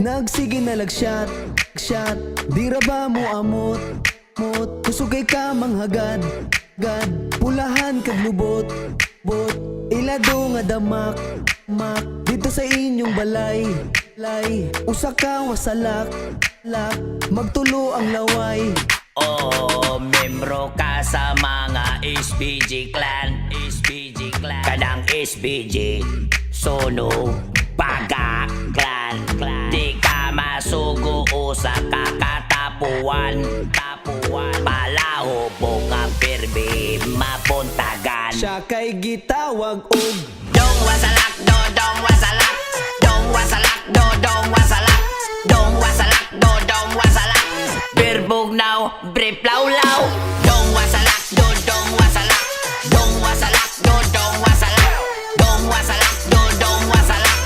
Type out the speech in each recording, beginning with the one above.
Nagsige na shot, di ra ba mo amot, kusugay ka manghagad, pulahan kag lubot, ilado nga damak, dito sa inyong balay, usa ka wasalak, magtulo ang laway. Oh, membro ka sa mga SPG clan, kanang SPG, Sono, Baga, clan, di ka masugo o sa kakatapuan, palaho po nga perbe mapuntagan. Siya kay gitawag og Dong wasalak, dong wasalak, dong wasalak, dong wasalak, dong wasalak, dong wasalak, birbog now, brief lawlaw, dong wasalak, dong wasalak, dong wasalak, dong wasalak, dong wasalak, dong wasalak,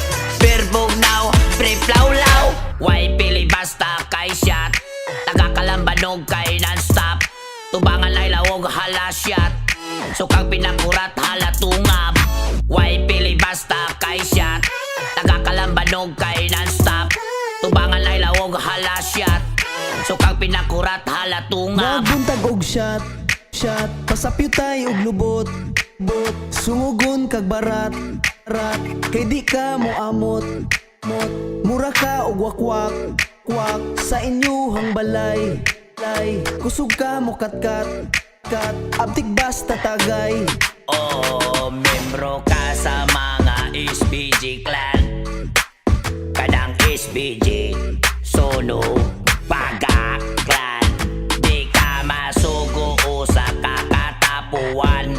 birbog now, brief lawlaw, why pili basta kay shot, tagakalambanog kay non-stop, tubangan ay lawog halasyat, sukang pinakurat halatungab. Why pili basta kay shot, tagakalambanog kay non-stop, tubangan ay lawog halasyat, sukang pinakurat halatungab. nagbuntag og shot, pasapyo tayo og lubot, sungugon kag barat, kay di ka mo amot, mura ka og wakwak, sa inyuhang balay, kusog ka mo katkat, abtik basta tagay. Oh, membro ka sa mga SPG clan, kanang SPG, Sono, Baga, clan, di ka masugo o sa kakatapuan,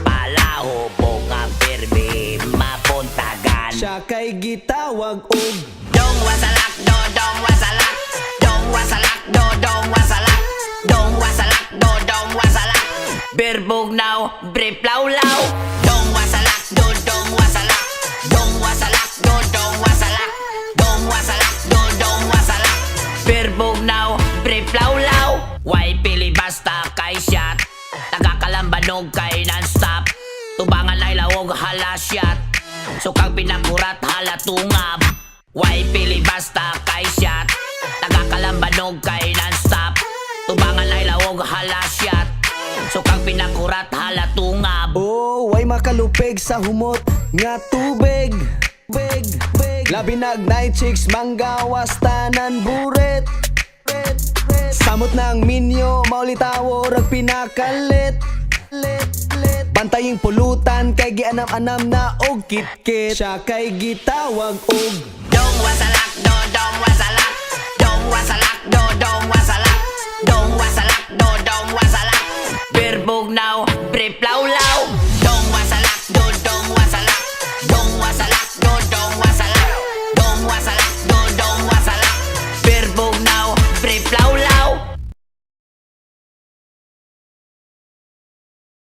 palaho po nga perbe mapuntagan. Siya kay gitawag og Dong wasalak, dong wasalak, dong wasalak, dong wasalak, dong wasalak, dong wasalak, birbog now, brief lawlaw, dong wasalak, dong wasalak, dong wasalak, dong wasalak, dong wasalak, dong wasalak, birbog now, brief lawlaw, why pili basta kay shot, tagakalambanog kay non-stop, tubangan ay lawog halasyat, sukang pinakurat halatungab. Why pili basta kay shot, tagakalambanog kay non-stop, tubangan ay lawog halasyat, sukang pinakurat halatungab. oh, way makalupig sa humot nga tubig, labi nag night chicks manggawas tanan buret, samot ng minyo maulitawo rag pinakalit, bantaying pulutan kay gianam-anam na og kitkit. Siya kay gitawag og Dong wasalak, dong wasalak, dong wasalak, dong wasalak, dong wasalak.